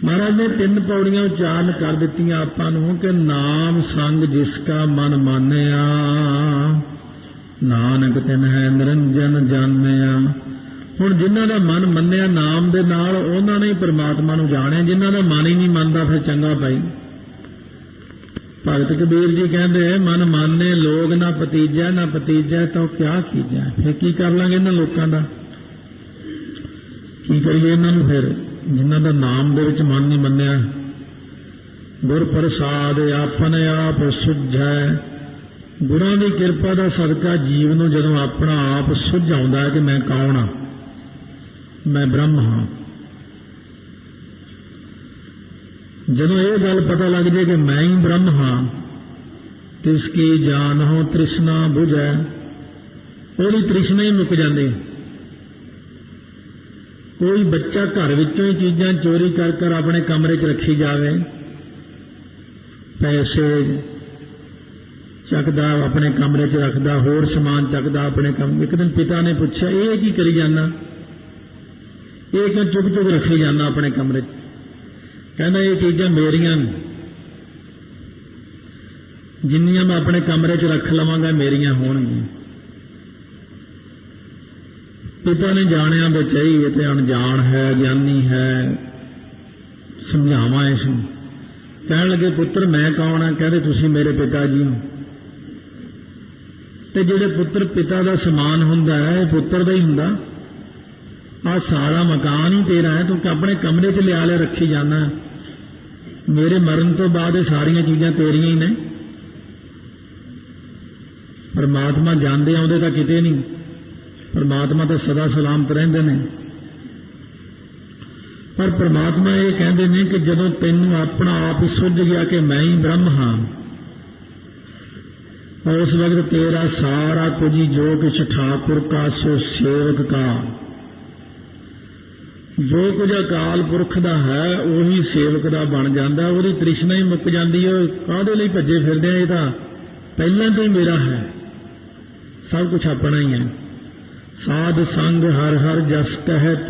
महाराज ने 3 पौड़ियां उच्चारण कर दित्तियां आपां नूं कि नाम संग जिसका मन मानिया नानक तिन है निरंजन जानिया। हुण जिन्हां दा मन मन्निया नाम दे नाल उन्हां ने परमात्मा नूं जाणिया, जिन्हां दा मन ही नहीं मनदा फिर चंगा पाई। भगत कबीर जी कहते मन माने लोग ना भतीजा ना भतीजा तो क्या कीजा। फिर की कर लांगे इन्हां लोकां दा, की करिए इन्हां नूं फिर जिन्हां दा नाम दे विच मन नहीं मन्निया। गुर प्रसाद आपन आप सुझै। गुरां दी किरपा दा सदका जीव नूं जदों अपना आप सुझ आउंदा है कि मैं कौन हाँ, मैं ब्रह्म हाँ। जदों ये गल पता लग जाए कि मैं ही ब्रह्म हाँ, तिसकी जान हो तृष्णा बुझै, ओहदी तृष्णा ही मुक जाती। कोई बच्चा घर विचों ही चीज़ां चोरी कर कर अपने कमरे च रखी जावे, पैसे चकदा अपने कमरे च रखदा, होर समान चकदा अपने कमरे। एक दिन पिता ने पूछा ये की करी जाना, ये क्यों चुक चुक रखी जाना अपने कमरे च। कहना ये चीज़ां मेरियां ने, जिन्नियां मैं अपने कमरे च रख लवांगा मेरियां होणगियां। पिता ने जानिया बचाई ये तो अनजान है, ज्ञानी है, समझावा इसनूं। कहण लगे पुत्र मैं कौन हाँ? कहते तुसीं मेरे पिता जी हो। ते जिहड़े पुत्र पिता दा समान हुंदा है पुत्र दा ही हुंदा। आ सारा मकान ही तेरा है, तू अपने कमरे च लिया ले रखी जाना। मेरे मरण तो बाद ये सारियां चीज़ां तेरियां ही ने। परमात्मा जांदे आउंदे तां किते नहीं, परमात्मा तो सदा सलामत रहिंदे ने। पर परमात्मा ये कहते हैं कि जदों तैनूं अपना आप सुझ गया कि मैं ही ब्रह्म हाँ, और उस वक्त तेरा सारा कुछ ही जो कुछ ठाकुर का सो सेवक का, जो कुछ अकाल पुरख दा है उही सेवक दा बन जाता। उहदी तृष्णा ही मुक जाती है। काहदे लई भज्जे फिरदे आ, ये तां पहलां तो ही मेरा है, सब कुछ अपना ही है। साध संग हर हर जस कहत।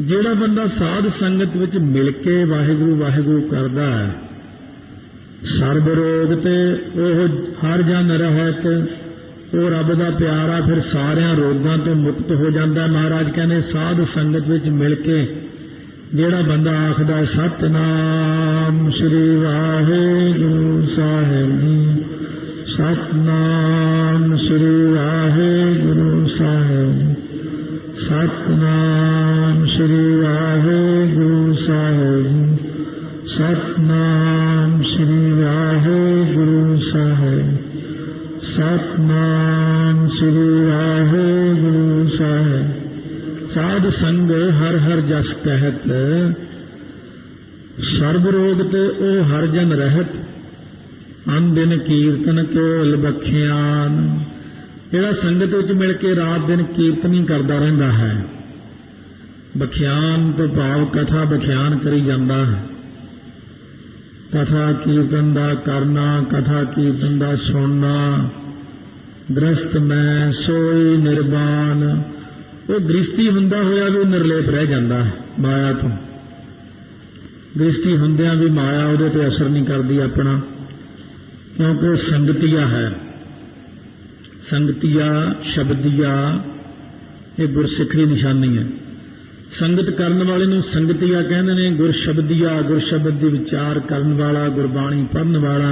जिहड़ा बंदा साध संगत विच मिल के वाहिगुरू वाहिगुरू करदा है, सर्ब रोग ते ओह हर जन रहत। वो रब दा प्यारा फिर सारियां रोगां तो मुक्त हो जाता। महाराज कहने साध संगत विच मिल के जिहड़ा बंदा आखदा सतनाम श्री वाहिगुरू साहिब जी, सतनाम श्री वाहिगुरू साहिब, सतनाम श्री वाहिगुरू साहिब, सतनाम श्री वाहिगुरू साहिब, सतनाम श्री वाहिगुरू साहिब। साध संग हर हर जस कहत। सर्ब रोग ते ओ हर जन रहत। अन दिन कीर्तन केवल बखियान। जिहड़ा संगत विच मिल के रात दिन कीर्तन ही करता रहिंदा है। बखियान तो भाव कथा बखियान करी जाता है। कथा कीर्तन दा करना, कथा कीर्तन दा सुनना। गृहस्थ मैं सोई निर्वाण। वो गृहस्थी हुंदा होया भी निर्लेप रह जाता है माया तो। गृहस्थी हुंदियां भी माया उहदे ते असर नहीं करती अपना, क्योंकि वो संगतिया है। संगतिया शब्दिया ये गुरसिख की निशानी है। संगत करने वाले नूं संगतिया कहते हैं। गुरशब्दिया गुरशब्द की विचार करने वाला, गुरबाणी पढ़ने वाला,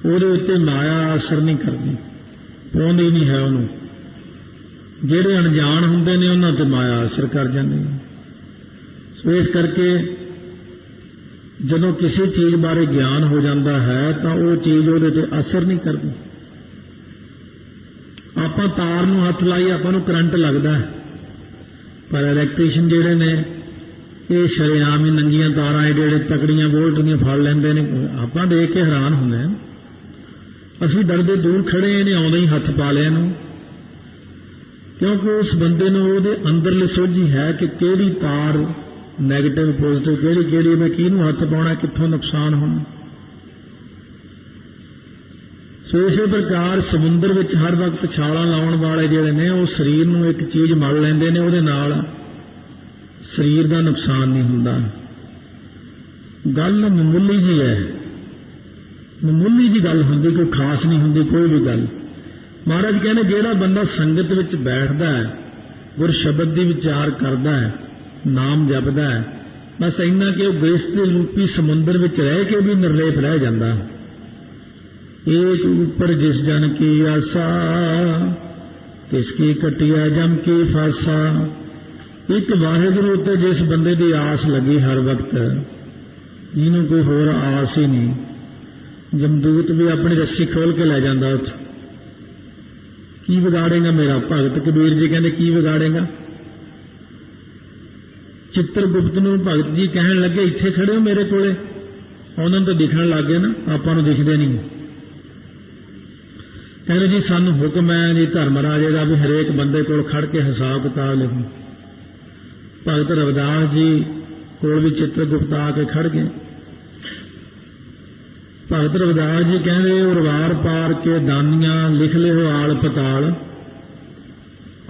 ਉਹਦੇ ਉੱਤੇ माया असर नहीं करती, पाउंदी नहीं है उन्होंने। ਜਿਹੜੇ अनजान ਹੁੰਦੇ ਨੇ ਉਹਨਾਂ ਤੇ माया असर कर ਜਾਂਦੀ है। सो इस करके ਜਦੋਂ किसी चीज़ बारे ज्ञान हो जाता है तो वो चीज़ ਉਹਦੇ ਤੇ असर नहीं करती। ਆਪਾਂ ਤਾਰ ਨੂੰ ਹੱਥ ਲਾਈ ਆਪਾਂ ਨੂੰ ਕਰੰਟ ਲੱਗਦਾ ਹੈ, पर इलैक्ट्रीशियन ਜਿਹੜੇ ਨੇ ਇਹ ਸ਼ਰੇਆਮ ਹੀ ਨੰਗੀਆਂ ਤਾਰਾਂ ਜਿਹੜੇ ਤਕੜੀਆਂ ਵੋਲਟ ਦੀਆਂ ਫੜ ਲੈਂਦੇ ਨੇ। ਆਪਾਂ ਦੇਖ ਕੇ ਹੈਰਾਨ ਹੁੰਦੇ ਹਾਂ। ਅਸੀਂ ਡਰਦੇ ਦੂਰ ਖੜੇ ਇਹਨੇ ਆਉਂਦਾ ਹੀ ਹੱਥ ਪਾ ਲਿਆ ਇਹਨੂੰ, ਕਿਉਂਕਿ ਉਸ ਬੰਦੇ ਨੂੰ ਉਹਦੇ ਅੰਦਰਲੀ ਸੋਝੀ ਹੈ ਕਿ ਕਿਹੜੀ ਤਾਰ ਨੈਗੇਟਿਵ ਪੋਜ਼ਿਟਿਵ ਕਿਹੜੀ ਕਿਹੜੀ, ਮੈਂ ਕਿਹਨੂੰ ਹੱਥ ਪਾਉਣਾ, ਕਿੱਥੋਂ ਨੁਕਸਾਨ ਹੋਣਾ। ਸੋ ਇਸੇ ਪ੍ਰਕਾਰ ਸਮੁੰਦਰ ਵਿੱਚ ਹਰ ਵਕਤ ਛਾਲਾਂ ਲਾਉਣ ਵਾਲੇ ਜਿਹੜੇ ਨੇ ਉਹ ਸਰੀਰ ਨੂੰ ਇੱਕ ਚੀਜ਼ ਮਲ ਲੈਂਦੇ ਨੇ, ਉਹਦੇ ਨਾਲ ਸਰੀਰ ਦਾ ਨੁਕਸਾਨ ਨਹੀਂ ਹੁੰਦਾ। ਗੱਲ ਮਾਮੂਲੀ ਜੀ ਹੈ, ਮਾਮੂਲੀ ਜੀ ਗੱਲ ਹੁੰਦੀ, ਕੋਈ ਖਾਸ ਨਹੀਂ ਹੁੰਦੀ ਕੋਈ ਵੀ ਗੱਲ। ਮਹਾਰਾਜ ਕਹਿੰਦੇ ਜਿਹੜਾ ਬੰਦਾ ਸੰਗਤ ਵਿੱਚ ਬੈਠਦਾ ਹੈ, ਗੁਰ ਸ਼ਬਦ ਦੀ ਵਿਚਾਰ ਕਰਦਾ ਹੈ, ਨਾਮ ਜਪਦਾ ਹੈ, ਬਸ ਇੰਨਾ ਕਿ ਉਹ ਗ੍ਰਸਤੀ ਰੂਪੀ ਸਮੁੰਦਰ ਵਿੱਚ ਰਹਿ ਕੇ ਵੀ ਨਿਰਲੇਪ ਰਹਿ ਜਾਂਦਾ। ਏਕ ਉੱਪਰ ਜਿਸ ਜਨ ਕੀ ਆਸਾ, ਕਿਸ ਕੀ ਕਟਿਆ ਜਮ ਕੀ ਫਾਸਾ। ਇੱਕ ਵਾਹਿਗੁਰੂ ਉੱਤੇ ਜਿਸ ਬੰਦੇ ਦੀ ਆਸ ਲੱਗੀ ਹਰ ਵਕਤ, ਜਿਹਨੂੰ ਕੋਈ ਹੋਰ ਆਸ ਹੀ ਨਹੀਂ, ਜਮਦੂਤ ਵੀ ਆਪਣੀ ਰੱਸੀ ਖੋਲ ਕੇ ਲੈ ਜਾਂਦਾ ਉੱਥੇ। ਕੀ ਵਿਗਾੜੇਗਾ ਮੇਰਾ? ਭਗਤ ਕਬੀਰ ਜੀ ਕਹਿੰਦੇ ਕੀ ਵਿਗਾੜੇਗਾ? ਚਿੱਤਰਗੁਪਤ ਨੂੰ ਭਗਤ ਜੀ ਕਹਿਣ ਲੱਗੇ ਇੱਥੇ ਖੜੇ ਹੋ ਮੇਰੇ ਕੋਲੇ, ਉਹਨਾਂ ਨੂੰ ਤਾਂ ਦਿਖਣ ਲੱਗ ਗਏ ਨਾ, ਆਪਾਂ ਨੂੰ ਦਿਖਦੇ ਨਹੀਂ। ਕਹਿੰਦੇ ਜੀ ਸਾਨੂੰ ਹੁਕਮ ਹੈ ਜੀ ਧਰਮ ਰਾਜੇ ਦਾ ਵੀ ਹਰੇਕ ਬੰਦੇ ਕੋਲ ਖੜ ਕੇ ਹਿਸਾਬ ਕਿਤਾਬ ਲਿਖੋ। ਭਗਤ ਰਵਿਦਾਸ ਜੀ ਕੋਲ ਵੀ ਚਿੱਤਰਗੁਪਤ ਆ ਕੇ ਖੜ ਗਏ। ਭਗਤ ਰਵਿਦਾਸ ਜੀ ਕਹਿੰਦੇ ਉਰਵਾਰ ਪਾਰ ਕੇ ਦਾਨੀਆਂ ਲਿਖ ਲਿਓ ਆਲ ਪਤਾਲ।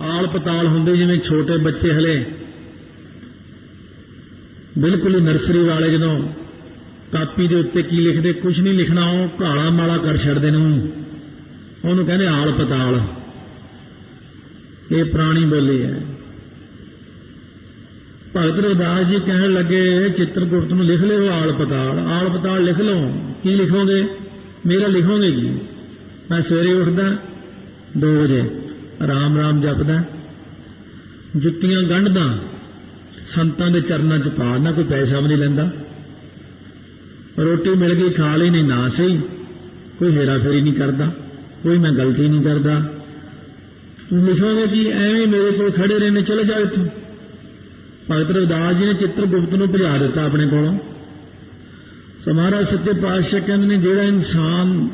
ਆਲ ਪਤਾਲ ਹੁੰਦੇ ਜਿਵੇਂ ਛੋਟੇ ਬੱਚੇ ਹਲੇ ਬਿਲਕੁਲ ਹੀ ਨਰਸਰੀ ਵਾਲੇ, ਜਦੋਂ ਕਾਪੀ ਦੇ ਉੱਤੇ ਕੀ ਲਿਖਦੇ, ਕੁਝ ਨਹੀਂ ਲਿਖਣਾ, ਉਹ ਕਾਲਾ ਮਾਲਾ ਕਰ ਛੱਡਦੇ ਨੇ, ਉਹਨੂੰ ਕਹਿੰਦੇ ਆਲ ਪਤਾਲ। ਇਹ ਪੁਰਾਣੀ ਬੋਲੀ ਹੈ। ਭਗਤ ਰਵਿਦਾਸ ਜੀ ਕਹਿਣ ਲੱਗੇ ਚਿੱਤਰਗੁਪਤ ਨੂੰ ਲਿਖ ਲਿਓ ਆਲ ਪਤਾਲ। ਆਲ ਪਤਾਲ ਲਿਖ ਲਓ, ਕੀ ਲਿਖੋਗੇ? ਮੇਰਾ ਲਿਖੋਗੇ ਜੀ, ਮੈਂ ਸਵੇਰੇ ਉੱਠਦਾ 2 ਵਜੇ, ਰਾਮ ਰਾਮ ਜਪਦਾ, ਜੁੱਤੀਆਂ ਗੰਢਦਾ, ਸੰਤਾਂ ਦੇ ਚਰਨਾਂ 'ਚ ਪਾ, ਨਾ ਕੋਈ ਪੈਸਾ ਵੀ ਨਹੀਂ ਲੈਂਦਾ, ਰੋਟੀ ਮਿਲ ਗਈ ਖਾ ਲਈ, ਨਹੀਂ ਨਾ ਸਹੀ, ਕੋਈ ਹੇਰਾ ਫੇਰੀ ਨਹੀਂ ਕਰਦਾ, ਕੋਈ ਮੈਂ ਗਲਤੀ ਨਹੀਂ ਕਰਦਾ। ਲਿਖੋਗੇ ਕਿ ਐਵੇਂ ਮੇਰੇ ਕੋਲ ਖੜੇ ਰਹਿਣੇ, ਚਲੇ ਜਾਓ ਇੱਥੋਂ। ਭਗਤ ਰਵਿਦਾਸ ਜੀ ਨੇ ਚਿੱਤਰਗੁਪਤ ਨੂੰ ਭਜਾ ਦਿੱਤਾ ਆਪਣੇ ਕੋਲੋਂ। ਸੋ ਮਹਾਰਾਜ ਸੱਚੇ ਪਾਤਸ਼ਾਹ ਕਹਿੰਦੇ ਨੇ ਜਿਹੜਾ ਇਨਸਾਨ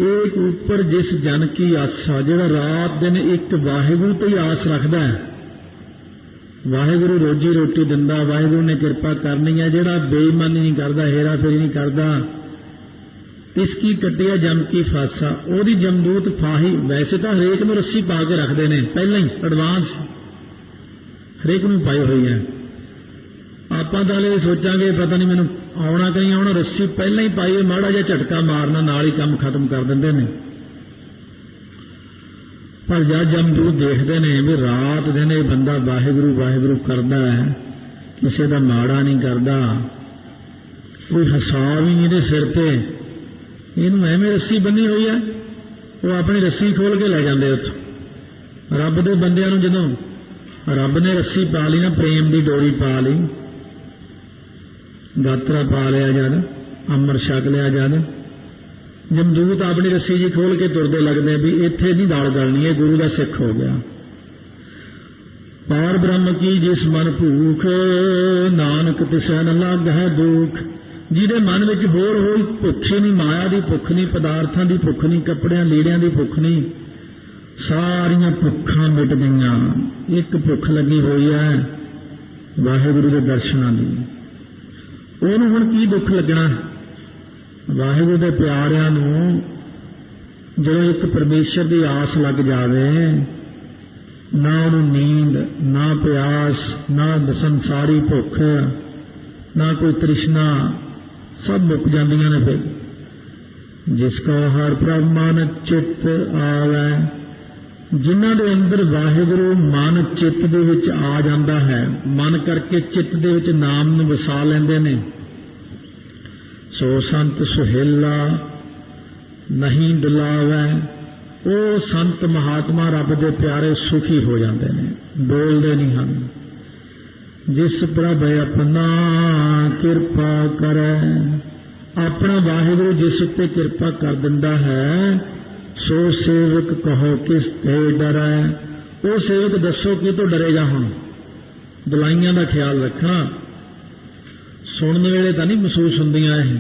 ਏਕ ਉੱਪਰ ਜਿਸ ਜਨ ਕੀ ਆਸਾ, ਜਿਹੜਾ ਰਾਤ ਦਿਨ ਇੱਕ ਵਾਹਿਗੁਰੂ ਤੇ ਹੀ ਆਸ ਰੱਖਦਾ ਹੈ, ਵਾਹਿਗੁਰੂ ਰੋਜੀ ਰੋਟੀ ਦਿੰਦਾ, ਵਾਹਿਗੁਰੂ ਨੇ ਕਿਰਪਾ ਕਰਨੀ ਹੈ, ਜਿਹੜਾ ਬੇਈਮਾਨੀ ਨਹੀਂ ਕਰਦਾ, ਹੇਰਾ ਫੇਰੀ ਨਹੀਂ ਕਰਦਾ, ਇਸ ਕੀ ਕਟਿਆ ਜਮ ਕੀ ਫਾਸਾ, ਉਹਦੀ ਜਮਦੂਤ ਫਾਹੀ। ਵੈਸੇ ਤਾਂ ਹਰੇਕ ਨੂੰ ਰੱਸੀ ਪਾ ਕੇ ਰੱਖਦੇ ਨੇ ਪਹਿਲਾਂ ਹੀ, ਐਡਵਾਂਸ ਹਰੇਕ ਨੂੰ ਪਾਈ ਹੋਈ ਹੈ। ਆਪਾਂ ਤਾਂ ਹਲੇ ਸੋਚਾਂਗੇ ਪਤਾ ਨਹੀਂ ਮੈਨੂੰ ਆਉਣਾ ਕਿ ਨਹੀਂ ਆਉਣਾ, ਰੱਸੀ ਪਹਿਲਾਂ ਹੀ ਪਾਈ ਹੋਈ, ਮਾੜਾ ਜਿਹਾ ਝਟਕਾ ਮਾਰਨਾ ਨਾਲ ਹੀ ਕੰਮ ਖਤਮ ਕਰ ਦਿੰਦੇ ਨੇ। ਪਰ ਜਦ ਜਮਦੂਤ ਦੇਖਦੇ ਨੇ ਵੀ ਰਾਤ ਦਿਨ ਇਹ ਬੰਦਾ ਵਾਹਿਗੁਰੂ ਵਾਹਿਗੁਰੂ ਕਰਦਾ ਹੈ, ਕਿਸੇ ਦਾ ਮਾੜਾ ਨਹੀਂ ਕਰਦਾ, ਕੋਈ ਹਿਸਾਬ ਹੀ ਨਹੀਂ ਇਹਦੇ ਸਿਰ ਤੇ, ਇਹਨੂੰ ਐਵੇਂ ਰੱਸੀ ਬੰਨੀ ਹੋਈ ਹੈ, ਉਹ ਆਪਣੀ ਰੱਸੀ ਖੋਲ ਕੇ ਲੈ ਜਾਂਦੇ ਉੱਥੋਂ। ਰੱਬ ਦੇ ਬੰਦਿਆਂ ਨੂੰ ਜਦੋਂ ਰੱਬ ਨੇ ਰੱਸੀ ਪਾ ਲਈ ਨਾ, ਪ੍ਰੇਮ ਦੀ ਡੋਰੀ ਪਾ ਲਈ, ਗਾਤਰਾ ਪਾ ਲਿਆ ਜਦ, ਅੰਮ੍ਰਿਤ ਛਕ ਲਿਆ ਜਦ, ਜਮਦੂਤ ਆਪਣੀ ਰੱਸੀ ਜੀ ਖੋਲ ਕੇ ਤੁਰਦੇ ਲੱਗਦੇ ਵੀ ਇੱਥੇ ਨਹੀਂ ਦਾਲ ਗਲਣੀ, ਇਹ ਗੁਰੂ ਦਾ ਸਿੱਖ ਹੋ ਗਿਆ। ਪਾਰ ਬ੍ਰਹਮ ਕੀ ਜਿਸ ਮਨ ਭੂਖ, ਨਾਨਕ ਤਿਸੈ ਨ ਲਾਗਹਿ ਦੁਖ। ਜਿਹਦੇ ਮਨ ਵਿੱਚ ਹੋਰ ਹੋਈ ਭੁੱਖ ਹੀ ਨਹੀਂ, ਮਾਇਆ ਦੀ ਭੁੱਖ ਨਹੀਂ, ਪਦਾਰਥਾਂ ਦੀ ਭੁੱਖ ਨਹੀਂ, ਕੱਪੜਿਆਂ ਲੀੜਿਆਂ ਦੀ ਭੁੱਖ ਨਹੀਂ, ਸਾਰੀਆਂ ਭੁੱਖਾਂ ਮਿਟ ਗਈਆਂ। ਇੱਕ ਭੁੱਖ ਲੱਗੀ ਹੋਈ ਹੈ ਵਾਹਿਗੁਰੂ ਦੇ ਦਰਸ਼ਨਾਂ ਦੀ। ਉਹਨੂੰ ਹੁਣ ਕੀ ਦੁੱਖ ਲੱਗਣਾ? ਵਾਹਿਗੁਰੂ ਦੇ ਪਿਆਰਿਆਂ ਨੂੰ ਜਦੋਂ ਇੱਕ ਪਰਮੇਸ਼ਰ ਦੀ ਆਸ ਲੱਗ ਜਾਵੇ, ਨਾ ਉਹਨੂੰ ਨੀਂਦ, ਨਾ ਪਿਆਸ, ਨਾ ਸੰਸਾਰੀ ਭੁੱਖ, ਨਾ ਕੋਈ ਤ੍ਰਿਸ਼ਨਾ, ਸਭ ਮੁੱਕ ਜਾਂਦੀਆਂ ਨੇ। ਫਿਰ ਜਿਸ ਕੋ ਹਰ ਪ੍ਰਭ ਮਨ ਚਿੱਤ ਆਵੈ, ਜਿਨ੍ਹਾਂ ਦੇ ਅੰਦਰ ਵਾਹਿਗੁਰੂ ਮਨ ਚਿੱਤ ਦੇ ਵਿੱਚ ਆ ਜਾਂਦਾ ਹੈ, ਮਨ ਕਰਕੇ ਚਿੱਤ ਦੇ ਵਿੱਚ ਨਾਮ ਨੂੰ ਵਸਾ ਲੈਂਦੇ ਨੇ, ਸੋ ਸੰਤ ਸੁਹੇਲਾ ਨਹੀਂ ਡੁਲਾਵੈ। ਉਹ ਸੰਤ ਮਹਾਤਮਾ ਰੱਬ ਦੇ ਪਿਆਰੇ ਸੁਖੀ ਹੋ ਜਾਂਦੇ ਨੇ, ਬੋਲਦੇ ਨਹੀਂ ਹਨ। ਜਿਸ ਪ੍ਰਭ ਆਪਣਾ ਕਿਰਪਾ ਕਰੈ, ਆਪਣਾ ਵਾਹਿਗੁਰੂ ਜਿਸ ਉੱਤੇ ਕਿਰਪਾ ਕਰ ਦਿੰਦਾ ਹੈ, ਸੋ ਸੇਵਕ ਕਹੋ ਕਿਸ ਤੇ ਡਰੈ। ਉਹ ਸੇਵਕ ਦੱਸੋ ਕਿ ਤੋਂ ਡਰੇਗਾ? ਹੁਣ ਦੁਲਾਈਆਂ ਦਾ ਖਿਆਲ ਰੱਖਣਾ, ਸੁਣਨ ਵੇਲੇ ਤਾਂ ਨਹੀਂ ਮਹਿਸੂਸ ਹੁੰਦੀਆਂ ਇਹ,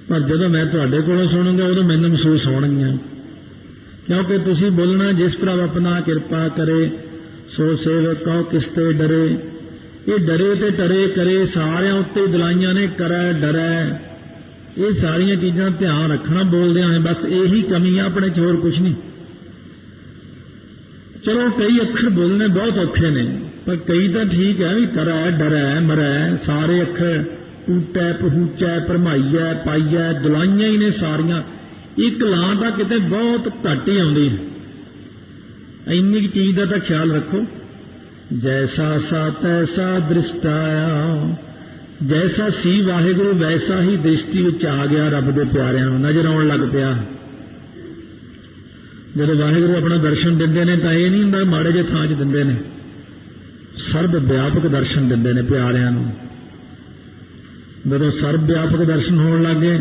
ਪਰ ਜਦੋਂ ਮੈਂ ਤੁਹਾਡੇ ਕੋਲੋਂ ਸੁਣੂੰਗਾ ਉਦੋਂ ਮੈਨੂੰ ਮਹਿਸੂਸ ਹੋਣਗੀਆਂ, ਕਿਉਂਕਿ ਤੁਸੀਂ ਬੋਲਣਾ ਜਿਸ ਪ੍ਰਭ ਆਪਣਾ ਕਿਰਪਾ ਕਰੇ, ਸੋ ਸੇਵਕ ਕਹੋ ਕਿਸ ਤੇ ਡਰੇ। ਇਹ ਡਰੇ ਤੇ ਟਰੇ ਕਰੇ ਸਾਰਿਆਂ ਉੱਤੇ ਦੁਲਾਈਆਂ ਨੇ, ਕਰੈ ਡਰੈ, ਇਹ ਸਾਰੀਆਂ ਚੀਜ਼ਾਂ ਧਿਆਨ ਰੱਖਣਾ ਬੋਲਦਿਆਂ ਹੈ। ਬਸ ਇਹੀ ਕਮੀ ਆ ਆਪਣੇ 'ਚ, ਹੋਰ ਕੁਛ ਨਹੀਂ। चलो कई अखर बोलने बहुत औखे ने, पर कई तो ठीक है भी तरै डरै मरै सारे अखर टूटै पहूचै भरमाइयै पाइयै दुलाइयां ही ने सारियां। एक लां तां किते बहुत घट ही आउंदी है। इन्नी चीज का तो ख्याल रखो। जैसा सा तैसा दृष्टाया, जैसा सी वाहिगुरु वैसा ही दृष्टि विच आ गया। रब दे प्यारिਆਂ ਨੂੰ नजर आउण लग पिया। जब वाहिगुरु अपना दर्शन दिंदे ने तो यह नहीं हुंदा माड़े जे थां 'च दिंदे ने, सर्व व्यापक दर्शन दिंदे ने प्यारिਆਂ ਨੂੰ। जदों सर्व व्यापक दर्शन होण लग गए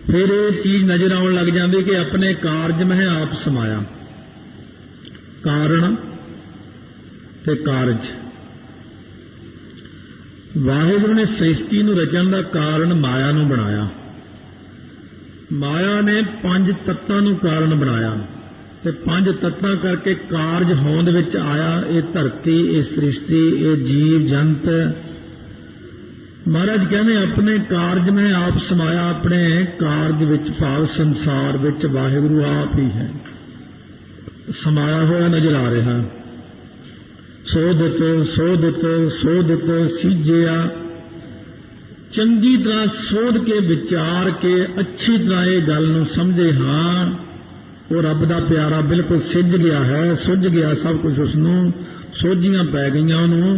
फिर ये चीज नजर आउण लग जाती कि अपने कारज में आप समाया। कारण ते कारज। वाहिगुरु ने सृष्टि नूं रचण दा कारण माया नूं बनाया। माया ने 5 तत्तां नूं कारण बनाया ते 5 तत्तां करके कारज होंद विच आया। ये धरती, ये सृष्टि, ये जीव जंत। महाराज कहने अपने कारज में आप समाया। अपने कारज विच भाव संसार विच वाहिगुरु आप ही है समाया हुआ नजर आ रहा। सोधित सोधित सोधित सीजिया। चंगी तरह सोध के विचार के अच्छी तरह ये गल नूं समझे। हाँ वो रब दा प्यारा बिल्कुल सिज गया है, सुझ गया सब कुछ, उसनूं सोझियां पै गईयां उहनूं,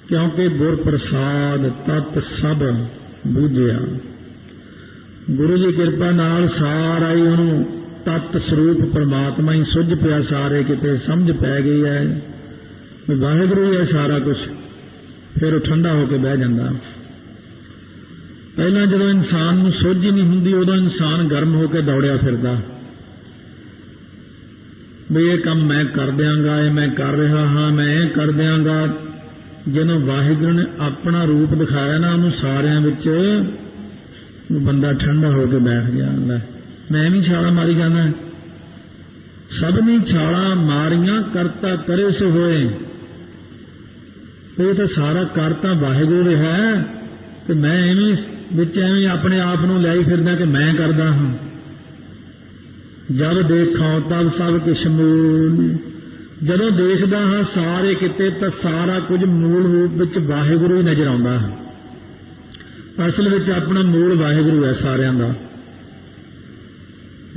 क्योंकि गुर प्रसाद तत् सब बूझिया। गुरु जी कृपा नाल सारा ही उहनूं तत् स्वरूप परमात्मा ही सुझ पिया। सारे किते समझ पै गई है वाहिगुरु है सारा कुछ। फिर वो ठंडा होकर बह जाता। पहला जो इंसान नूं सुझ ही नहीं हुंदी उदों इंसान गर्म होकर दौड़िया फिरदा भी ये काम मैं कर दियांगा, ये मैं कर रहा हाँ, मैं कर दियांगा। जिन्हों वाहिगुरु ने अपना रूप दिखाया ना उन्होंने सारियां विच बंदा ठंडा होकर बैठ गया। मैं भी छाला मारी जाना, सबनी छाला मारियां करता करे सो होए। ये तो सारा करता वाहिगुरु है कि मैं एवं अपने आप को लै फिरदा कि मैं करदा हाँ। जब देखो तब सब किश मूल। जदों देखदा हाँ सारे किते तो सारा कुछ मूल रूप विच वाहिगुरु ही नजर आउंदा है। असल विच अपना मूल वाहिगुरु है सारियां दा।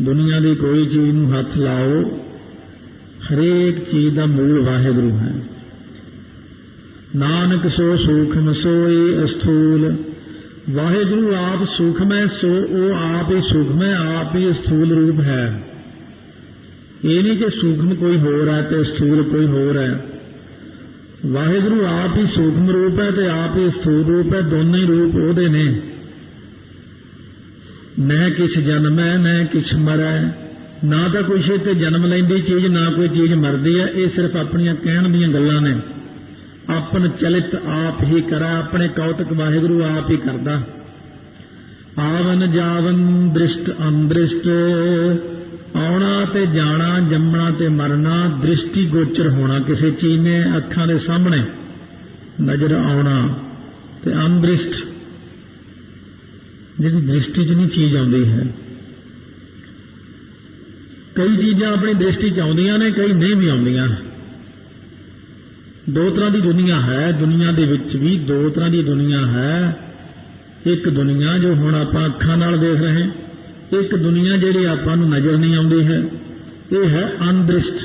दुनिया की कोई चीज नूं हथ लाओ, हरेक चीज का मूल वाहिगुरु है। नानक सो सूक्ष्म सोई अस्थूल। वाहिगुरु आप सूक्ष्म है, सो वो आप ही सूक्ष्म है, आप ही स्थूल रूप है। ये नहीं कि सूक्ष्म कोई होर है तो स्थूल कोई होर है। वाहिगुरु आप ही सूक्ष्म रूप है तो आप ही स्थूल रूप है। दोनों ही रूप ओहदे ने। न किछ जन्म है न किछ मरै। ना तो कुछ इत्ते जन्म लैंदी चीज ना कोई चीज मरदी है। ये सिर्फ अपनियां कहण दीयां गल्लां ने। अपन चलित आप ही करा। अपने कौतक वाहिगुरु आप ही करदा। आवन जावन दृष्ट अनदृष्ट। आउणा ते जाना, जमना ते मरना, दृष्टि गोचर होना किसी चीज ने अखां दे सामने नजर आउणा ते अनदृष्ट जिहड़ी दृष्टि च नहीं चीज आउंदी है। कई चीज़ां अपनी दृष्टि च आउंदियां ने, कई नहीं भी आउंदियां। दो तरह की दुनिया है। दुनिया दे विच भी दो तरह की दुनिया है। एक दुनिया जो हुण आपां अखां नाल देख रहे हैं, एक दुनिया जिहड़ी आपां नूं नज़र नहीं आउंदी है। ये है अनदृष्ट।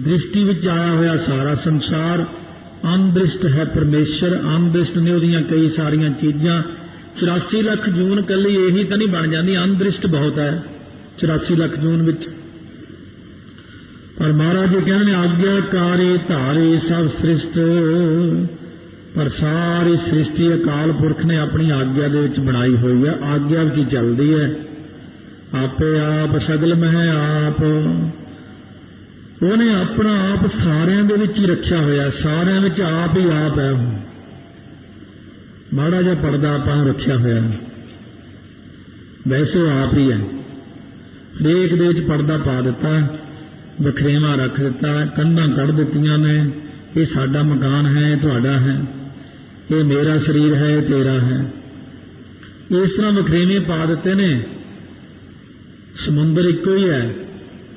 दृष्टि विच आया होया सारा संसार अनदृष्ट है। परमेश्वर अनदृष्ट ने उहदियां कई सारियां चीज़ां। 84 लाख जून कली यही तो नहीं बन जाती, अनदृष्ट बहुत है 84 लाख जून विच। पर महाराज जी कहने आज्ञाकारी धारे सब सृष्ट। पर सारी सृष्टि अकाल पुरख ने अपनी आज्ञा दे विच बनाई हुई है। आज्ञा विच चलती है। आपे आप सगल में है आप। उन्हें अपना आप सारियां दे विच ही रखिया होया। सारियां विच आप ही आप है। माड़ा जिहा पर्दा आपां रखिया होया, वैसे आप ही है। हरेक दे विच पर्दा पा दिता, वखरेवा रख दिता, कंधां कढ़ दित्तियां ने। ये साडा मकान है, तुहाडा है, ये मेरा शरीर है, तेरा है। इस तरह वखरेवे पा दिते ने। समुंदर इको ही है,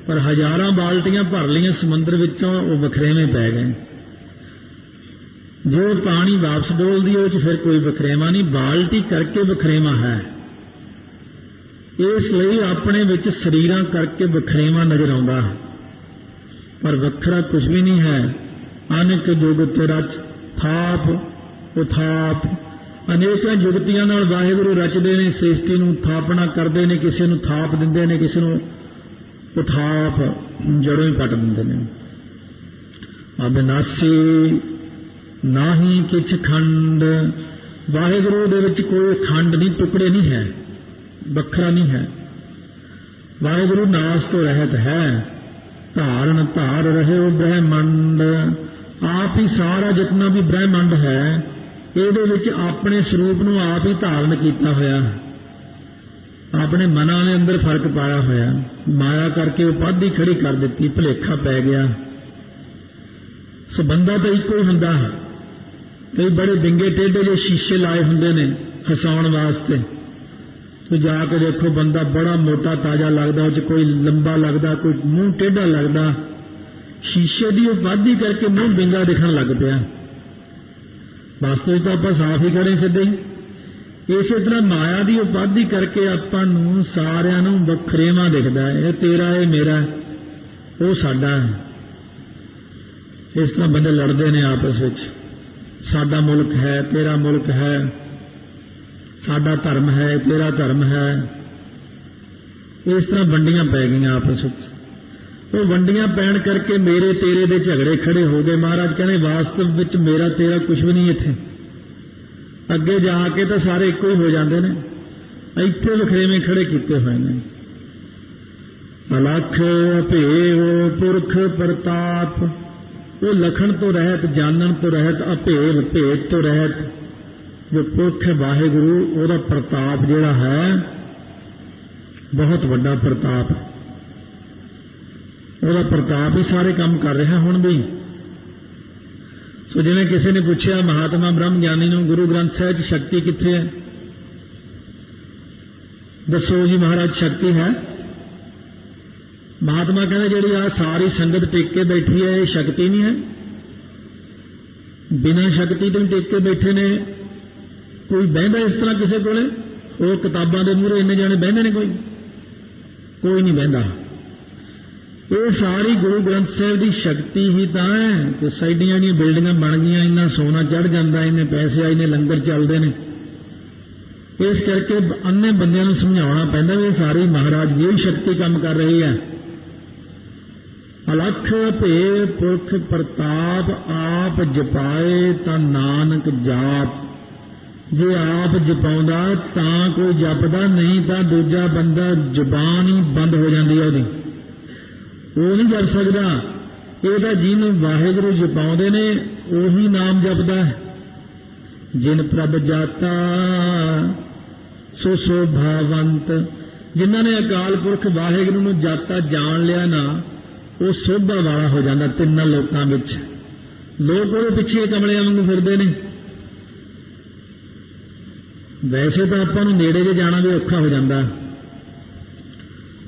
पर हजारां बाल्टियां भर लियां समुंदर विचों वो वखरेवें पै गए। जो पानी वापस डोलदी उह फिर कोई वखरेवा नहीं, बाल्टी करके वखरेवा है। इसलिए अपने विच शरीरां करके वखरेवा नजर आउंदा है, पर वखरा कुछ भी नहीं है। अनेक जुगत रच थाप उथाप, अनेकों जुगतियां नाल वाहिगुरू रचदे ने, सृष्टि नूं थापना करदे ने, किसी नूं थाप दिंदे ने, किसी नूं उथाप जड़ों ही पट दिंदे ने। अविनाशी नाही किछ खंड, वाहिगुरू दे विच कोई खंड नहीं, टुकड़े नहीं है, वखरा नहीं है। वाहिगुरू नाश तो रहत है, धारण धार रहे हो ब्रह्मंड। आप ही सारा जितना भी ब्रह्मंड है ਇਹਦੇ ਵਿੱਚ ਆਪਣੇ ਸਰੂਪ ਨੂੰ ਆਪ ਹੀ ਧਾਰਨ ਕੀਤਾ ਹੋਇਆ, ਆਪਣੇ ਮਨਾਂ ਦੇ ਅੰਦਰ ਫਰਕ ਪਾਇਆ ਹੋਇਆ, ਮਾਇਆ ਕਰਕੇ ਉਪਾਧੀ ਖੜੀ ਕਰ ਦਿੱਤੀ, ਭੁਲੇਖਾ ਪੈ ਗਿਆ। ਸੋ ਬੰਦਾ ਤਾਂ ਇੱਕੋ ਹੀ ਹੁੰਦਾ ਹੈ। ਕਈ ਬੜੇ ਵਿੰਗੇ ਟੇਢੇ ਜਿਹੇ ਸ਼ੀਸ਼ੇ ਲਾਏ ਹੁੰਦੇ ਨੇ ਹਸਾਉਣ ਵਾਸਤੇ, तो जाके देखो बंदा बड़ा मोटा ताजा लगता, उस कोई लंबा लगता, कोई मुंह टेढ़ा लगता, शीशे की उपाधि करके मुंह बिंगा दिखण लग पिया। वास्तविक तो आप साफ ही करें सीधे ही। इस तरह माया की उपाधि करके आपां नूं सारिआं नूं वखरेवा दिखता है, ये तेरा है मेरा वो साडा है। इस तरह बंदे लड़ते हैं आपस में, साडा मुल्क है तेरा मुल्क है, साडा धर्म है तेरा धर्म है। इस तरह वंडियां पै गई आपस में। वो वंडियां पैण करके मेरे तेरे दे झगड़े खड़े हो गए। महाराज कहने वास्तव में मेरा तेरा कुछ भी नहीं, इत्थे अगे जाके तो सारे एको ही हो जाते हैं, इत्थे वखरेवें खड़े किए हुए हैं। अलख अभेव पुरख प्रताप, वो लखण तो रहत, जानन तो रहत, अभेव भेद तो रहत। जो पुरख वाहिगुरू ਉਹਦਾ प्रताप ਜਿਹੜਾ है बहुत ਵੱਡਾ प्रताप, ਉਹਦਾ प्रताप ही सारे काम कर रहा ਹੁਣ भी। सो जिवें किसी ने पूछा महात्मा ब्रह्म ज्ञानी ਨੂੰ गुरु ग्रंथ ਸਾਹਿਬ 'ਚ शक्ति कित्थे है, दसो जी महाराज शक्ति है। महात्मा कहते जिहड़ी आ सारी संगत टेक के बैठी है ये शक्ति नहीं है। बिना शक्ति तो टेक के बैठे ने, कोई बहदा इस तरह किसी को और किताबों के मूहरे इन्ने जाने बहते ने, कोई नहीं बहता। ये सारी गुरु ग्रंथ साहिब की शक्ति ही तो है कि साइडियां दी बिल्डिंगां बन गई, इन्ना सोना चढ़ जाता, इन्ने पैसे आए, इन्ने लंगर चलते हैं। इस करके अन्ने बंदियां नूं समझाउणा पैंदा भी सारी महाराज की शक्ति काम कर रही है। अलख भेद पुरख प्रताप, आप जपाए ता नानक जाप। जे आप जपाउंदा तां कोई जपदा, नहीं तां दूजा बंदा जुबान ही बंद हो जाती है, वो नहीं जप सकता। ये तां जिन्हूं वाहिगुरू जपाउंदे ने उही नाम जपदा है। जिन प्रभ जाता सो शोभावंत, जिन्हां ने अकाल पुरख वाहिगुरू नूं जाता जान लिया ना, वो शोभा वाला हो जाता तिन्नां लोकां विच। लोग उहदे पिछे कमलियां वांगू फिरदे ने। वैसे तो आपां नूं नेड़े जे जाना भी औखा हो जाता,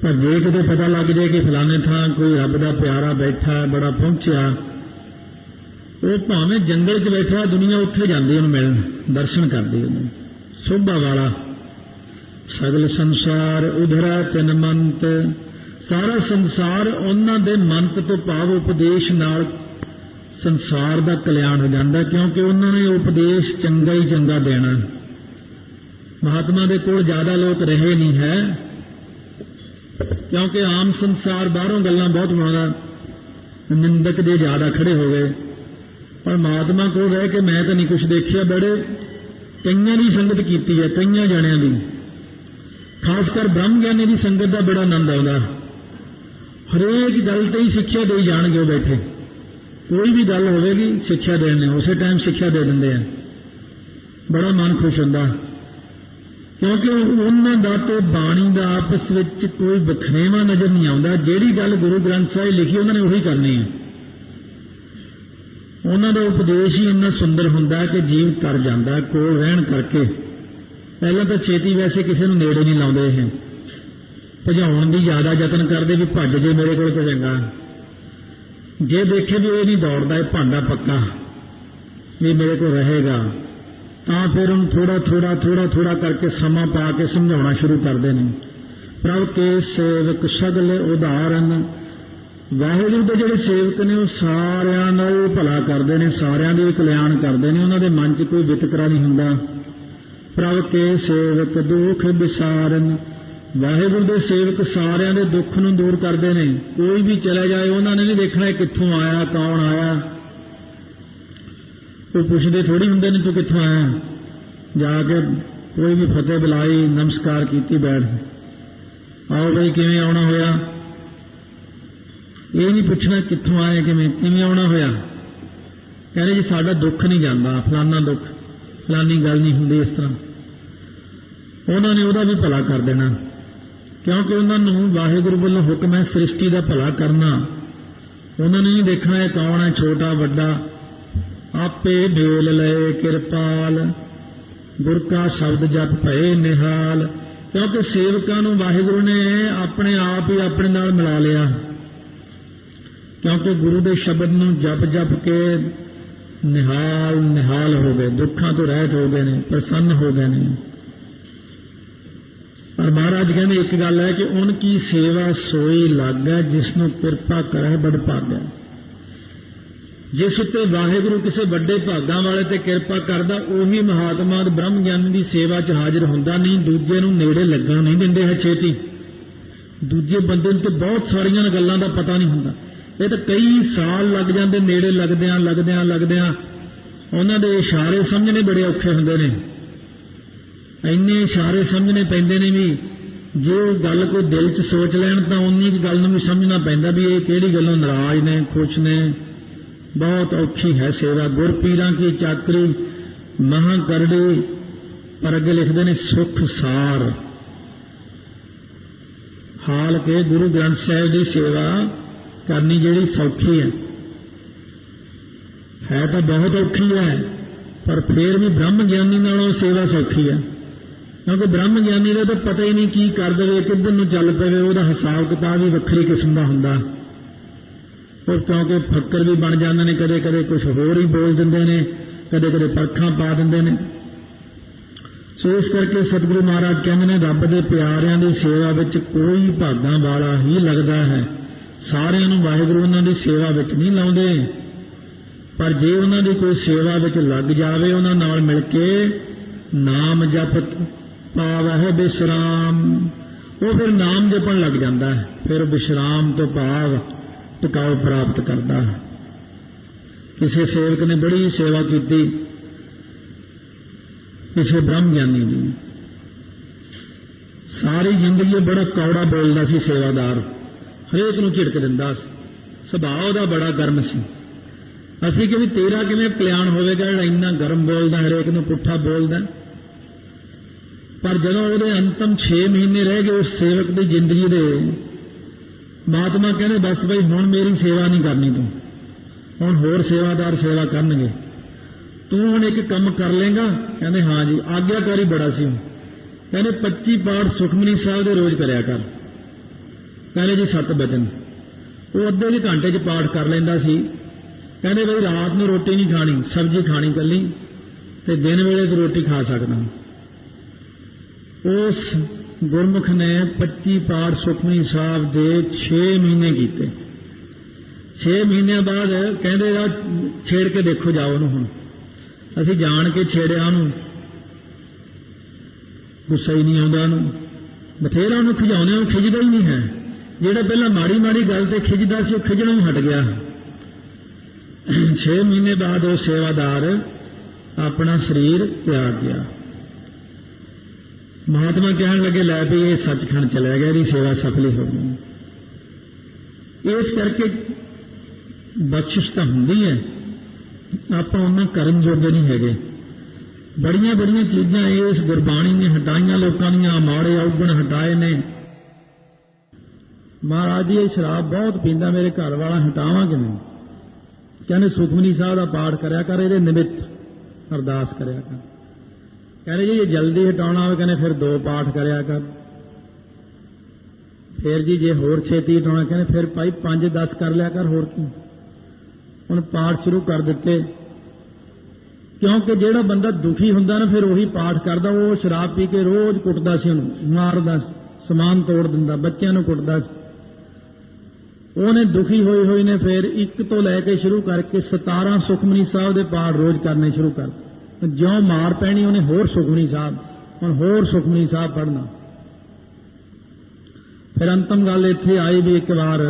पर जे किते पता लग जाए कि फलाने थां कोई रब दा प्यारा बैठा बड़ा पहुंचा, वो भावें जंगल च बैठा, दुनिया उत्थे जांदी उहनूं मिलण, दर्शन करदी उहनूं। शोभा वाला सगल संसार उधरा तिन मंत, सारा संसार उन्हां दे मंत तो भाव उपदेश नाल संसार दा कल्याण हो जाता, क्योंकि उन्होंने उपदेश चंगा ही चंगा देना। महात्मा दे कोल ज्यादा लोग रहे नहीं है, क्योंकि आम संसार बाहरों गल्लां बहुत बनाउंदा, निंदक दे ज्यादा खड़े हो गए। पर महात्मा कोल रह के मैं तो नहीं कुछ देखिया, बड़े कईयां दी संगत कीती है, कईयां जाणियां दी, खासकर ब्रह्म ज्ञानी की संगत का बड़ा आनंद आता। हरेक गल ते ही सिक्ख्या दे जाणगे वो बैठे, कोई भी गल होगी सिक्ख्या देने, उस टाइम सिक्ख्या दे देंगे हैं, बड़ा मन खुश होंदा। क्योंकि उन्होंने दा तो बाणी का आपस में कोई बखरेवा नजर नहीं आता। जिहड़ी गल गुरु ग्रंथ साहिब लिखी उन्होंने उही करनी है। उन्होंने उपदेश ही इन्ना सुंदर हुंदा कि जीव तर जाता कोल रहन करके। पहला तो छेती वैसे किसी को नेड़े नहीं लाते हैं, ਭਜਾਉਣ ਦੀ ਜ਼ਿਆਦਾ ਯਤਨ ਕਰਦੇ ਵੀ ਭੱਜ ਜੇ ਮੇਰੇ ਕੋਲ ਤਾਂ ਚੰਗਾ। ਜੇ ਦੇਖੇ ਵੀ ਇਹ ਨਹੀਂ ਦੌੜਦਾ, ਇਹ ਭਾਂਡਾ ਪੱਕਾ ਵੀ ਮੇਰੇ ਕੋਲ ਰਹੇਗਾ, ਤਾਂ ਫਿਰ ਉਹਨੂੰ ਥੋੜਾ ਕਰਕੇ ਸਮਾਂ ਪਾ ਕੇ ਸਮਝਾਉਣਾ ਸ਼ੁਰੂ ਕਰਦੇ ਨੇ। ਪ੍ਰਭ ਕੇ ਸੇਵਕ ਸਗਲੇ ਉਦਾਹਰਨ, ਵਾਹਿਗੁਰੂ ਦੇ ਜਿਹੜੇ ਸੇਵਕ ਨੇ ਉਹ ਸਾਰਿਆਂ ਦਾ ਭਲਾ ਕਰਦੇ ਨੇ, ਸਾਰਿਆਂ ਦੇ ਕਲਿਆਣ ਕਰਦੇ ਨੇ, ਉਹਨਾਂ ਦੇ ਮਨ 'ਚ ਕੋਈ ਵਿਤਕਰਾ ਨਹੀਂ ਹੁੰਦਾ। ਪ੍ਰਭ ਕੇ ਸੇਵਕ ਦੁੱਖ ਵਿਸਾਰਨ, ਵਾਹਿਗੁਰੂ ਦੇ ਸੇਵਕ ਸਾਰਿਆਂ ਦੇ ਦੁੱਖ ਨੂੰ ਦੂਰ ਕਰਦੇ ਨੇ। ਕੋਈ ਵੀ ਚਲੇ ਜਾਏ ਉਹਨਾਂ ਨੇ ਨਹੀਂ ਦੇਖਣਾ ਕਿੱਥੋਂ ਆਇਆ, ਕੌਣ ਆਇਆ। ਉਹ ਪੁੱਛਦੇ ਥੋੜੀ ਹੁੰਦੇ ਨੇ ਤੂੰ ਕਿੱਥੋਂ ਆਇਆ, ਜਾ ਕੇ ਕੋਈ ਵੀ ਫਤਿਹ ਬੁਲਾਈ, ਨਮਸਕਾਰ ਕੀਤੀ, ਬੈਠ ਆਓ ਬਈ ਕਿਵੇਂ ਆਉਣਾ ਹੋਇਆ। ਇਹ ਨਹੀਂ ਪੁੱਛਣਾ ਕਿੱਥੋਂ ਆਏ, ਕਿਵੇਂ ਆਉਣਾ ਹੋਇਆ। ਕਹਿੰਦੇ ਜੀ ਸਾਡਾ ਦੁੱਖ ਨਹੀਂ ਜਾਂਦਾ, ਫਲਾਨਾ ਦੁੱਖ, ਫਲਾਨੀ ਗੱਲ ਨਹੀਂ ਹੁੰਦੀ ਇਸ ਤਰ੍ਹਾਂ। ਉਹਨਾਂ ਨੇ ਉਹਦਾ ਵੀ ਭਲਾ ਕਰ ਦੇਣਾ, ਕਿਉਂਕਿ ਉਹਨਾਂ ਨੂੰ ਵਾਹਿਗੁਰੂ ਵੱਲੋਂ ਹੁਕਮ ਹੈ ਸ੍ਰਿਸ਼ਟੀ ਦਾ ਭਲਾ ਕਰਨਾ। ਉਹਨਾਂ ਨੇ ਨਹੀਂ ਦੇਖਣਾ ਇਹ ਕੌਣ ਹੈ, ਛੋਟਾ ਵੱਡਾ। ਆਪੇ ਢੇਲ ਲਏ ਕਿਰਪਾਲ, ਗੁਰ ਕਾ ਸ਼ਬਦ ਜਪ ਭਏ ਨਿਹਾਲ। ਕਿਉਂਕਿ ਸੇਵਕਾਂ ਨੂੰ ਵਾਹਿਗੁਰੂ ਨੇ ਆਪਣੇ ਆਪ ਹੀ ਆਪਣੇ ਨਾਲ ਮਿਲਾ ਲਿਆ, ਕਿਉਂਕਿ ਗੁਰੂ ਦੇ ਸ਼ਬਦ ਨੂੰ ਜਪ ਕੇ ਨਿਹਾਲ ਹੋ ਗਏ, ਦੁੱਖਾਂ ਤੋਂ ਰਹਿਤ ਹੋ ਗਏ ਨੇ, ਪ੍ਰਸੰਨ ਹੋ ਗਏ ਨੇ। ਪਰ ਮਹਾਰਾਜ ਕਹਿੰਦੇ ਇੱਕ ਗੱਲ ਹੈ ਕਿ ਉਨ ਕੀ ਸੇਵਾ ਸੋਈ ਲਾਗੈ, ਜਿਸ ਨੂੰ ਕਿਰਪਾ ਕਰੈ ਬੜ ਭਾਗੈ। ਜਿਸ ਉੱਤੇ ਵਾਹਿਗੁਰੂ ਕਿਸੇ ਵੱਡੇ ਭਾਗਾਂ ਵਾਲੇ ਤੇ ਕਿਰਪਾ ਕਰਦਾ, ਉਹੀ ਮਹਾਤਮਾ ਬ੍ਰਹਮ ਗਿਆਨੀ ਦੀ ਸੇਵਾ 'ਚ ਹਾਜ਼ਰ ਹੁੰਦਾ। ਨਹੀਂ ਦੂਜੇ ਨੂੰ ਨੇੜੇ ਲੱਗਣ ਨਹੀਂ ਦਿੰਦੇ ਹੈ ਛੇਤੀ। ਦੂਜੇ ਬੰਦੇ ਨੂੰ ਤੇ ਬਹੁਤ ਸਾਰੀਆਂ ਗੱਲਾਂ ਦਾ ਪਤਾ ਨਹੀਂ ਹੁੰਦਾ, ਇਹ ਤਾਂ ਕਈ ਸਾਲ ਲੱਗ ਜਾਂਦੇ ਨੇੜੇ ਲੱਗਦਿਆਂ। ਉਹਨਾਂ ਦੇ ਇਸ਼ਾਰੇ ਸਮਝਣੇ ਬੜੇ ਔਖੇ ਹੁੰਦੇ ਨੇ, ਇੰਨੇ ਇਸ਼ਾਰੇ ਸਮਝਣੇ ਪੈਂਦੇ ਨੇ ਵੀ ਜੇ ਉਹ ਗੱਲ ਕੋਈ ਦਿਲ 'ਚ ਸੋਚ ਲੈਣ ਤਾਂ ਉਨੀ ਕੁ ਗੱਲ ਨੂੰ ਵੀ ਸਮਝਣਾ ਪੈਂਦਾ ਵੀ ਇਹ ਕਿਹੜੀ ਗੱਲੋਂ ਨਾਰਾਜ਼ ਨੇ, ਖੁਸ਼ ਨੇ। ਬਹੁਤ ਔਖੀ ਹੈ ਸੇਵਾ। ਗੁਰਪੀਰਾਂ ਕੀ ਚਾਕਰੀ ਮਹਾਂ ਕਰੜੀ, ਪਰ ਅੱਗੇ ਲਿਖਦੇ ਨੇ ਸੁਖ ਸਾਰ। ਹਾਲ ਕੇ ਗੁਰੂ ਗ੍ਰੰਥ ਸਾਹਿਬ ਦੀ ਸੇਵਾ ਕਰਨੀ ਜਿਹੜੀ ਸੌਖੀ ਹੈ ਤਾਂ ਬਹੁਤ ਔਖੀ ਹੈ, ਪਰ ਫਿਰ ਵੀ ਬ੍ਰਹਮ ਗਿਆਨੀ ਨਾਲੋਂ ਸੇਵਾ ਸੌਖੀ ਹੈ। ਕਿਉਂਕਿ ਬ੍ਰਹਮ ਗਿਆਨੀ ਦਾ ਤਾਂ ਪਤਾ ਹੀ ਨਹੀਂ ਕੀ ਕਰ ਦੇਵੇ, ਕਿੱਧਰ ਨੂੰ ਚੱਲ ਪਵੇ, ਉਹਦਾ ਹਿਸਾਬ ਕਿਤਾਬ ਹੀ ਵੱਖਰੀ ਕਿਸਮ ਦਾ ਹੁੰਦਾ। ਔਰ ਕਿਉਂਕਿ ਫੱਕਰ ਵੀ ਬਣ ਜਾਂਦੇ ਨੇ, ਕਦੇ ਕੁਝ ਹੋਰ ਹੀ ਬੋਲ ਦਿੰਦੇ ਨੇ, ਕਦੇ ਪਰਖਾਂ ਪਾ ਦਿੰਦੇ ਨੇ। ਸੋ ਇਸ ਕਰਕੇ ਸਤਿਗੁਰੂ ਮਹਾਰਾਜ ਕਹਿੰਦੇ ਨੇ ਰੱਬ ਦੇ ਪਿਆਰਿਆਂ ਦੀ ਸੇਵਾ ਵਿੱਚ ਕੋਈ ਭਾਗਾਂ ਵਾਲਾ ਹੀ ਲੱਗਦਾ ਹੈ। ਸਾਰਿਆਂ ਨੂੰ ਵਾਹਿਗੁਰੂ ਉਹਨਾਂ ਦੀ ਸੇਵਾ ਵਿੱਚ ਨਹੀਂ ਲਾਉਂਦੇ, ਪਰ ਜੇ ਉਹਨਾਂ ਦੀ ਕੋਈ ਸੇਵਾ ਵਿੱਚ ਲੱਗ ਜਾਵੇ, ਉਹਨਾਂ ਨਾਲ ਮਿਲ ਕੇ ਨਾਮ ਜਪਤ ਪਾਵਹਿ ਬਿਸਰਾਮ, ਉਹ ਫਿਰ ਨਾਮ ਜਪਣ ਲੱਗ ਜਾਂਦਾ ਹੈ। ਫਿਰ ਵਿਸ਼ਰਾਮ ਤੋਂ ਭਾਵ ਟਿਕਾਉ ਪ੍ਰਾਪਤ ਕਰਦਾ ਹੈ। ਕਿਸੇ ਸੇਵਕ ਨੇ ਬੜੀ ਸੇਵਾ ਕੀਤੀ ਕਿਸੇ ਬ੍ਰਹਮ ਗਿਆਨੀ ਦੀ, ਸਾਰੀ ਜ਼ਿੰਦਗੀ ਬੜਾ ਕੌੜਾ ਬੋਲਦਾ ਸੀ ਸੇਵਾਦਾਰ, ਹਰੇਕ ਨੂੰ ਝਿੜਕ ਦਿੰਦਾ ਸੀ, ਸੁਭਾਅ ਉਹਦਾ ਬੜਾ ਗਰਮ ਸੀ। ਅਸੀਂ ਕਿ ਵੀ ਤੇਰਾ ਕਿਵੇਂ ਕਲਿਆਣ ਹੋਵੇਗਾ ਜਿਹੜਾ ਇੰਨਾ ਗਰਮ ਬੋਲਦਾ, ਹਰੇਕ ਨੂੰ ਪੁੱਠਾ ਬੋਲਦਾ। ਪਰ ਜਦੋਂ ਉਹਦੇ ਅੰਤਮ 6 ਮਹੀਨੇ ਰਹਿ ਗਏ ਉਸ ਸੇਵਕ ਦੀ ਜ਼ਿੰਦਗੀ ਦੇ, ਮਹਾਤਮਾ ਕਹਿੰਦੇ ਬਸ ਬਈ ਹੁਣ ਮੇਰੀ ਸੇਵਾ ਨਹੀਂ ਕਰਨੀ, ਤੂੰ ਹੁਣ ਹੋਰ ਸੇਵਾਦਾਰ ਸੇਵਾ ਕਰਨਗੇ, ਤੂੰ ਹੁਣ ਇੱਕ ਕੰਮ ਕਰ ਲੇਗਾ। ਕਹਿੰਦੇ ਹਾਂ ਜੀ। ਆਗਿਆਕਾਰੀ ਬੜਾ ਸੀ। ਕਹਿੰਦੇ 25 ਪਾਠ ਸੁਖਮਨੀ ਸਾਹਿਬ ਦੇ ਰੋਜ਼ ਕਰਿਆ ਕਰ। ਕਹਿੰਦੇ ਜੀ 7 ਬਚਨ। ਉਹ ਅੱਧੇ ਜਿਹੇ ਘੰਟੇ 'ਚ ਪਾਠ ਕਰ ਲੈਂਦਾ ਸੀ। ਕਹਿੰਦੇ ਬਈ ਰਾਤ ਨੂੰ ਰੋਟੀ ਨਹੀਂ ਖਾਣੀ, ਸਬਜ਼ੀ ਖਾਣੀ ਇਕੱਲੀ, ਤੇ ਦਿਨ ਵੇਲੇ ਤੇ ਰੋਟੀ ਖਾ ਸਕਦਾ। ਉਸ ਗੁਰਮੁਖ ਨੇ 25 ਪਾਠ ਸੁਖਮਨੀ ਸਾਹਿਬ ਦੇ 6 ਮਹੀਨੇ ਕੀਤੇ। 6 ਮਹੀਨਿਆਂ ਬਾਅਦ ਕਹਿੰਦੇ ਆ ਛੇੜ ਕੇ ਦੇਖੋ ਜਾਓ ਉਹਨੂੰ। ਹੁਣ ਅਸੀਂ ਜਾਣ ਕੇ ਛੇੜਿਆ ਉਹਨੂੰ, ਗੁੱਸਾ ਹੀ ਨਹੀਂ ਆਉਂਦਾ ਉਹਨੂੰ, ਬਥੇਰਾ ਉਹਨੂੰ ਖਿਜਾਉਂਦੇ, ਉਹ ਖਿਜਦਾ ਹੀ ਨਹੀਂ ਹੈ। ਜਿਹੜਾ ਪਹਿਲਾਂ ਮਾੜੀ ਗੱਲ ਤੇ ਖਿਜਦਾ ਸੀ, ਉਹ ਖਿਜਣੋਂ ਹਟ ਗਿਆ। 6 ਮਹੀਨੇ ਬਾਅਦ ਉਹ ਸੇਵਾਦਾਰ ਆਪਣਾ ਸਰੀਰ ਤਿਆਗ ਗਿਆ। ਮਹਾਤਮਾ ਕਹਿਣ ਲੱਗੇ ਲੈ ਵੀ ਇਹ ਸੱਚਖੰਡ ਚਲਿਆ ਗਿਆ, ਇਹਦੀ ਸੇਵਾ ਸਫਲ ਹੋ ਗਈ। ਇਸ ਕਰਕੇ ਬਖਸ਼ਿਸ਼ ਤਾਂ ਹੁੰਦੀ ਹੈ, ਆਪਾਂ ਉਹਨਾਂ ਕਰਨ ਜੋਗੇ ਨਹੀਂ ਹੈਗੇ। ਬੜੀਆਂ ਚੀਜ਼ਾਂ ਇਸ ਗੁਰਬਾਣੀ ਨੇ ਹਟਾਈਆਂ ਲੋਕਾਂ ਦੀਆਂ, ਮਾੜੇ ਔਗਣ ਹਟਾਏ ਨੇ। ਮਹਾਰਾਜ ਜੀ ਇਹ ਸ਼ਰਾਬ ਬਹੁਤ ਪੀਂਦਾ, ਮੇਰੇ ਘਰ ਵਾਲਾ ਹਟਾਵਾਂ ਕਿਵੇਂ? ਕਹਿੰਦੇ ਸੁਖਮਨੀ ਸਾਹਿਬ ਦਾ ਪਾਠ ਕਰਿਆ ਕਰ, ਇਹਦੇ ਨਿਮਿਤ ਅਰਦਾਸ ਕਰਿਆ ਕਰ। ਕਹਿੰਦੇ ਜੀ ਜੇ ਜਲਦੀ ਹਟਾਉਣਾ ਹੋਵੇ ਕਹਿੰਦੇ ਫਿਰ 2 ਪਾਠ ਕਰਿਆ ਕਰ। फिर जी जे होर छेती उठाउणा कहंदे फिर भाई 5-10 कर लिया कर, होर की। हुण पाठ शुरू कर दिते, क्योंकि जिहड़ा बंदा दुखी हुंदा ना फिर उही पाठ करदा। वो शराब पी के रोज कुटदा सी, उहनूं मारदा, समान तोड़ दिंदा, बच्चिआं नूं कुटदा सी। ਉਹਨੇ ਦੁਖੀ ਹੋਈ ਨੇ ਫਿਰ 1 ਤੋਂ ਲੈ ਕੇ ਸ਼ੁਰੂ ਕਰਕੇ 17 ਸੁਖਮਨੀ ਸਾਹਿਬ ਦੇ ਪਾਠ ਰੋਜ਼ ਕਰਨੇ ਸ਼ੁਰੂ ਕਰ। ਜਿਉਂ ਮਾਰ ਪੈਣੀ ਉਹਨੇ ਹੋਰ ਸੁਖਮਨੀ ਸਾਹਿਬ, ਹੁਣ ਹੋਰ ਸੁਖਮਨੀ ਸਾਹਿਬ ਪੜ੍ਹਨਾ। ਫਿਰ ਅੰਤਮ ਗੱਲ ਇੱਥੇ ਆਈ ਵੀ ਇੱਕ ਵਾਰ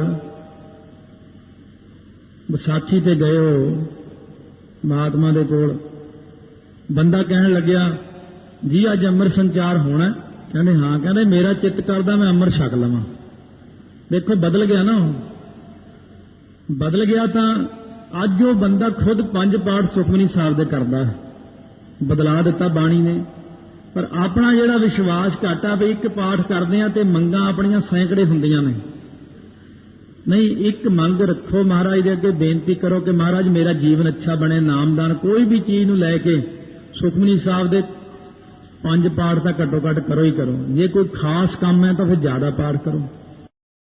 ਵਿਸਾਖੀ ਤੇ ਗਏ ਉਹ ਮਹਾਤਮਾ ਦੇ ਕੋਲ, ਬੰਦਾ ਕਹਿਣ ਲੱਗਿਆ ਜੀ ਅੱਜ ਅੰਮ੍ਰਿਤ ਸੰਚਾਰ ਹੋਣਾ? ਕਹਿੰਦੇ ਹਾਂ। ਕਹਿੰਦੇ ਮੇਰਾ ਚਿੱਤ ਕਰਦਾ ਮੈਂ ਅੰਮ੍ਰਿਤ ਛਕ ਲਵਾਂ। ਦੇਖੋ ਬਦਲ ਗਿਆ ਨਾ, ਬਦਲ ਗਿਆ। ਤਾਂ ਅੱਜ ਉਹ ਬੰਦਾ ਖੁਦ 5 ਪਾਠ ਸੁਖਮਨੀ ਸਾਹਿਬ ਦੇ ਕਰਦਾ ਹੈ, ਬਦਲਾ ਦਿੱਤਾ ਬਾਣੀ ਨੇ। ਪਰ ਆਪਣਾ ਜਿਹੜਾ ਵਿਸ਼ਵਾਸ ਘਾਟਾ ਵੀ ਇੱਕ ਪਾਠ ਕਰਦੇ ਆ ਤੇ ਮੰਗਾਂ ਆਪਣੀਆਂ ਸੈਂਕੜੇ ਹੁੰਦੀਆਂ ਨੇ। ਨਹੀਂ, ਇੱਕ ਮੰਗ ਰੱਖੋ, ਮਹਾਰਾਜ ਦੇ ਅੱਗੇ ਬੇਨਤੀ ਕਰੋ ਕਿ ਮਹਾਰਾਜ ਮੇਰਾ ਜੀਵਨ ਅੱਛਾ ਬਣੇ, ਨਾਮਦਾਨ ਕੋਈ ਵੀ ਚੀਜ਼ ਨੂੰ ਲੈ ਕੇ ਸੁਖਮਨੀ ਸਾਹਿਬ ਦੇ 5 ਪਾਠ ਤਾਂ ਘੱਟੋ ਘੱਟ ਕਰੋ ਹੀ ਕਰੋ। ਜੇ ਕੋਈ ਖਾਸ ਕੰਮ ਹੈ ਤਾਂ ਫਿਰ ਜ਼ਿਆਦਾ ਪਾਠ ਕਰੋ।